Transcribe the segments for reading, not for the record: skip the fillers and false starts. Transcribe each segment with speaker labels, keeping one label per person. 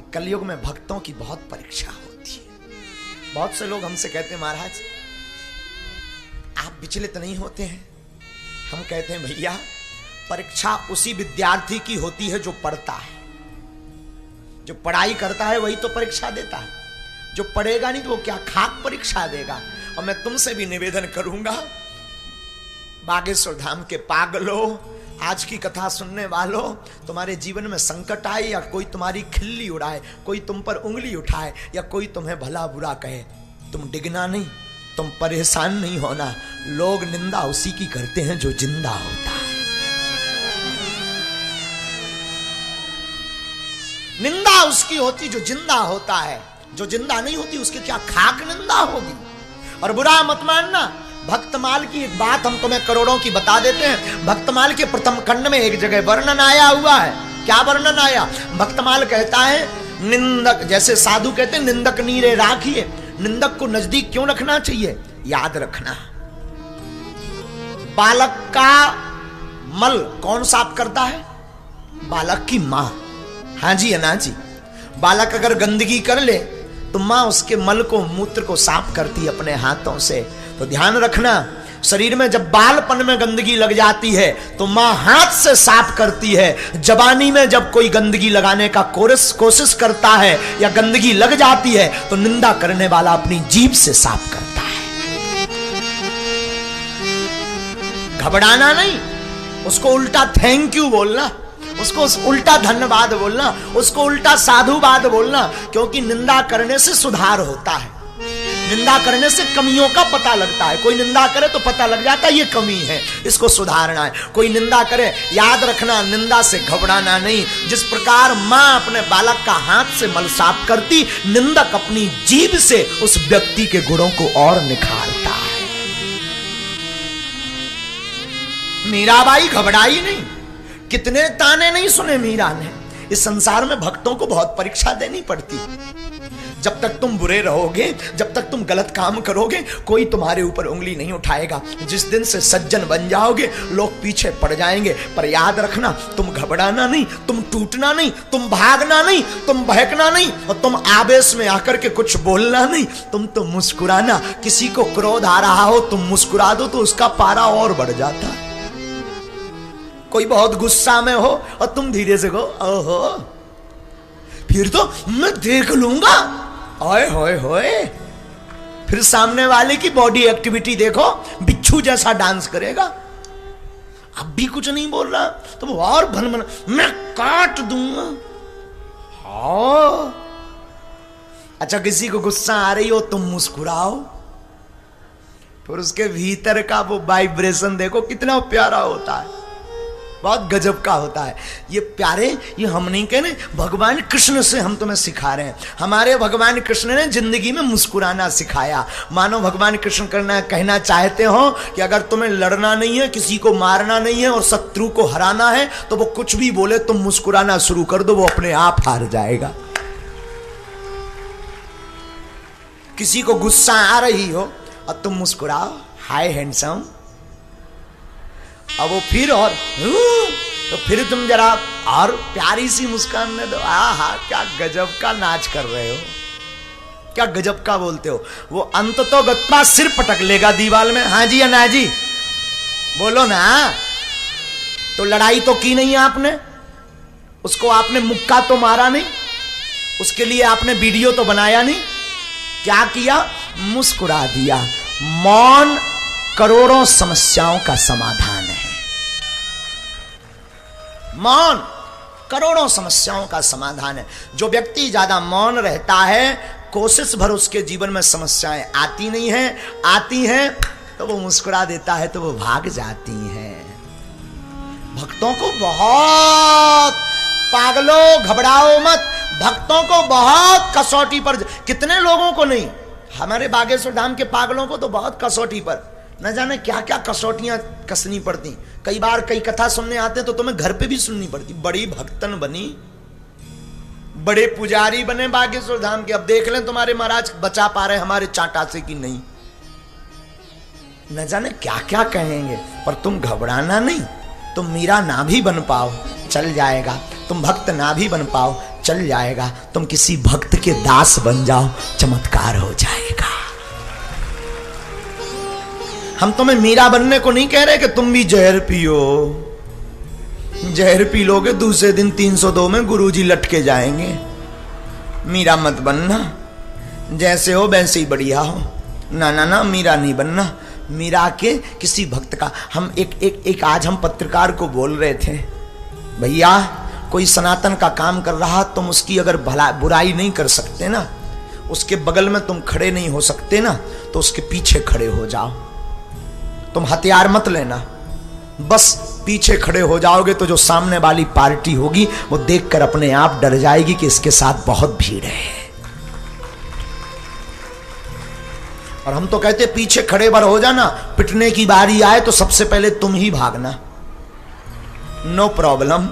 Speaker 1: कि कलयुग में भक्तों की बहुत परीक्षा होती है। बहुत से लोग हमसे कहते हैं महाराज आप विचलित नहीं होते हैं। हम कहते हैं भैया परीक्षा उसी विद्यार्थी की होती है जो पढ़ता है। जो पढ़ाई करता है वही तो परीक्षा देता है, जो पढ़ेगा नहीं तो वो क्या खाक परीक्षा देगा। और मैं तुमसे भी निवेदन करूंगा, बागेश्वर धाम के पागलों, आज की कथा सुनने वालों, तुम्हारे जीवन में संकट आए या कोई तुम्हारी खिल्ली उड़ाए, कोई तुम पर उंगली उठाए या कोई तुम्हें भला बुरा कहे, तुम डिगना नहीं, तुम परेशान नहीं होना। लोग निंदा उसी की करते हैं जो जिंदा होता है। निंदा उसकी होती जो जिंदा होता है, जो जिंदा नहीं होती उसकी क्या खाक निंदा होगी। और बुरा मत मानना, भक्तमाल की एक बात हम तुम्हें करोड़ों की बता देते हैं। भक्तमाल के प्रथम खंड में एक जगह वर्णन आया हुआ है। क्या वर्णन आया? भक्तमाल कहता है निंदक, जैसे साधु कहते हैं निंदक नीरे राखिए, निंदक को नजदीक क्यों रखना चाहिए? याद रखना, बालक का मल कौन साफ करता है? बालक की मां। हाँ जी अना जी, बालक अगर गंदगी कर ले तो मां उसके मल को, मूत्र को साफ करती है अपने हाथों से। तो ध्यान रखना, शरीर में जब बालपन में गंदगी लग जाती है तो मां हाथ से साफ करती है। जवानी में जब कोई गंदगी लगाने का कोशिश करता है या गंदगी लग जाती है तो निंदा करने वाला अपनी जीभ से साफ करता है। घबराना नहीं, उसको उल्टा थैंक यू बोलना, उसको उल्टा धन्यवाद बोलना, उसको उल्टा साधुवाद बोलना, क्योंकि निंदा करने से सुधार होता है। निंदा करने से कमियों का पता लगता है। कोई निंदा करे तो पता लग जाता है ये कमी है, इसको सुधारना है। कोई निंदा करे, याद रखना निंदा से घबराना नहीं। जिस प्रकार मां अपने बालक का हाथ से मल साफ करती, निंदक अपनी जीभ से उस व्यक्ति के गुणों को और निखारता है। मीराबाई घबराई नहीं, कितने ताने नहीं सुने मीरा ने। इस संसार में भक्तों को बहुत परीक्षा देनी पड़ती है। जब तक तुम बुरे रहोगे, जब तक तुम गलत काम करोगे, कोई तुम्हारे ऊपर उंगली नहीं उठाएगा। जिस दिन से सज्जन बन जाओगे लोग पीछे पड़ जाएंगे। पर याद रखना, तुम घबराना नहीं, तुम टूटना नहीं, तुम भागना नहीं, तुम बहकना नहीं, और तुम आवेश में आकर के कुछ बोलना नहीं, तुम तो मुस्कुराना। किसी को क्रोध आ रहा हो तुम मुस्कुरा दो तो उसका पारा और बढ़ जाता है। कोई बहुत गुस्सा में हो और तुम धीरे से कहो ओहो, फिर तो मैं देख लूंगा, ओए होए होए, फिर सामने वाले की बॉडी एक्टिविटी देखो, बिच्छू जैसा डांस करेगा। अब भी कुछ नहीं बोल रहा तो वो और भन मैं काट दूंगा। हाँ अच्छा, किसी को गुस्सा आ रही हो तुम मुस्कुराओ, फिर उसके भीतर का वो वाइब्रेशन देखो कितना प्यारा होता है, बहुत गजब का होता है। ये प्यारे, ये हम नहीं कह रहे, भगवान कृष्ण से हम तुम्हें सिखा रहे हैं। हमारे भगवान कृष्ण ने जिंदगी में मुस्कुराना सिखाया। मानो भगवान कृष्ण कहना चाहते हो कि अगर तुम्हें लड़ना नहीं है, किसी को मारना नहीं है और शत्रु को हराना है तो वो कुछ भी बोले तुम मुस्कुराना शुरू कर दो, वो अपने आप हार जाएगा। किसी को गुस्सा आ रही हो और तुम मुस्कुराओ, हाय हैंडसम, अब वो फिर और तो फिर तुम जरा और प्यारी सी मुस्कान दे दो। आहा क्या गजब का नाच कर रहे हो, क्या गजब का बोलते हो। वो अंत तो गत्ता सिर पटक लेगा दीवार में। हाँ जी या ना जी, बोलो ना। तो लड़ाई तो की नहीं आपने, उसको आपने मुक्का तो मारा नहीं, उसके लिए आपने वीडियो तो बनाया नहीं, क्या किया? मुस्कुरा दिया। मौन करोड़ों समस्याओं का समाधान है। मौन करोड़ों समस्याओं का समाधान है। जो व्यक्ति ज्यादा मौन रहता है, कोशिश भर उसके जीवन में समस्याएं आती नहीं है, आती हैं तो वो मुस्कुरा देता है तो वो भाग जाती हैं। भक्तों को बहुत, पागलों घबराओ मत, भक्तों को बहुत कसौटी पर, कितने लोगों को नहीं, हमारे बागेश्वर धाम के पागलों को तो बहुत कसौटी पर, न जाने क्या क्या कसौटियां कसनी पड़ती। कई बार कई कथा सुनने आते तो तुम्हें घर पे भी सुननी पड़ती। बड़ी भक्तन बनी, बड़े पुजारी बने बागेश्वर धाम के। अब देख लें तुम्हारे महाराज बचा पा रहे हमारे चांटा से कि नहीं, न जाने क्या क्या कहेंगे। पर तुम घबराना नहीं, तुम मीरा ना भी बन पाओ चल जाएगा, तुम भक्त ना भी बन पाओ चल जाएगा। तुम किसी भक्त के दास बन जाओ, चमत्कार हो जाएगा। हम तुम्हें मीरा बनने को नहीं कह रहे कि तुम भी जहर पियो। जहर पी लोगे दूसरे दिन 302 में गुरुजी लटके जाएंगे। मीरा मत बनना, जैसे हो वैसे ही बढ़िया हो। ना ना ना, मीरा नहीं बनना। मीरा के किसी भक्त का हम एक आज हम पत्रकार को बोल रहे थे, भैया कोई सनातन का काम कर रहा, तुम उसकी अगर बुराई नहीं कर सकते ना, उसके बगल में तुम खड़े नहीं हो सकते ना, तो उसके पीछे खड़े हो जाओ। तुम हथियार मत लेना, बस पीछे खड़े हो जाओगे तो जो सामने वाली पार्टी होगी वो देखकर अपने आप डर जाएगी कि इसके साथ बहुत भीड़ है। और हम तो कहते पीछे खड़े बर हो जाना, पिटने की बारी आए तो सबसे पहले तुम ही भागना, नो प्रॉब्लम।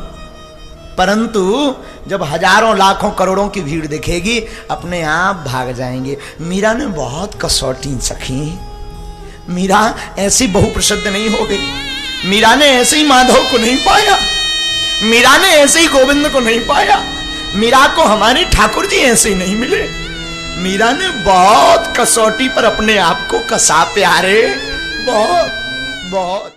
Speaker 1: परंतु जब हजारों लाखों करोड़ों की भीड़ दिखेगी अपने आप भाग जाएंगे। मीरा ने बहुत कसौटी सखी। मीरा ऐसी बहुप्रसिद्ध नहीं हो गई। मीरा ने ऐसे ही माधव को नहीं पाया, मीरा ने ऐसे ही गोविंद को नहीं पाया, मीरा को हमारे ठाकुर जी ऐसे ही नहीं मिले। मीरा ने बहुत कसौटी पर अपने आप को कसा प्यारे, बहुत बहुत।